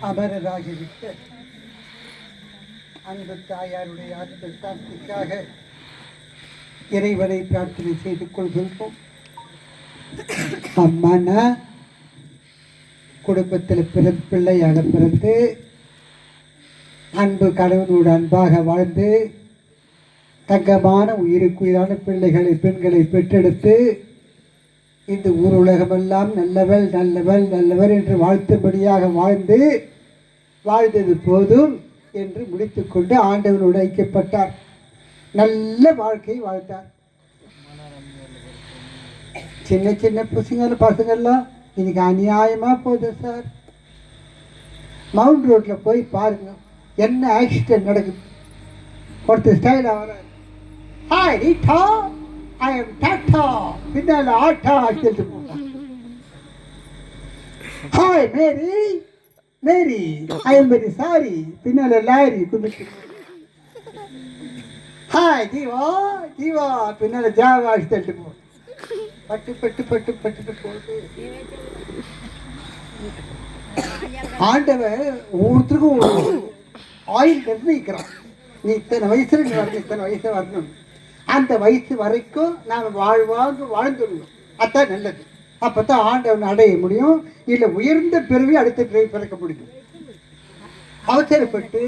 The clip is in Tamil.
அமரராகிவிட்ட அந்த தாயாருடைய அன்பு சாந்திக்காக இறைவனை பிரார்த்தனை செய்து கொள்கின்றோம். அம்மானா குடும்பத்தில் பிள்ளையாக பிறந்து அன்பு கணவனோடு அன்பாக வாழ்ந்து தங்கமான உயிருக்குயிரான பிள்ளைகளை பெண்களை பெற்றெடுத்து இந்த ஊர் உலகமெல்லாம் நல்லவள் நல்லவள் நல்லவர் என்று வாழ்த்தும்படியாக வாழ்ந்தது போதும் என்று முடித்துக்கொண்டு ஆண்டவனோடு ஐக்கியப்பட்டார். நல்ல வாழ்க்கை வாழ்த்தார். சின்ன சின்ன பசங்கள்லாம் இன்னைக்கு அநியாயமாக போகுது சார். மவுண்ட் ரோட்டில் போய் பாருங்க, என்ன ஆக்சிடென்ட் நடக்குது. ஒருத்தர் ஸ்டைலாக வர, hi Rita, I am Tata, பின்னால் ஆட்டா சொல்லிட்டு போட்டான். Hi Mary, Mary, I am very sorry, பின்னால் லாரி கும்பிட்டு. ஹாய் ஜீவா, ஜீவா, பின்னால் ஜாவா சொல்லிட்டு போ. பட்டு பட்டு பட்டு பட்டு போட்டு ஆண்டவன் ஒவ்வொருத்தருக்கும் ஆயுள் நிர்ணயிக்கிறான். நீ இத்தனை வயசுல நீ வரணும், இத்தனை வயசு வரணும். அந்த வயசு வரைக்கும் நாம் வாழ்ந்துடணும். அதுதான் நல்லது. அப்போதான் ஆண்டவன் அடைய முடியும். இல்லை உயர்ந்த பிறவி அடுத்த பிறவி பிறக்க முடியும். அவசரப்பட்டு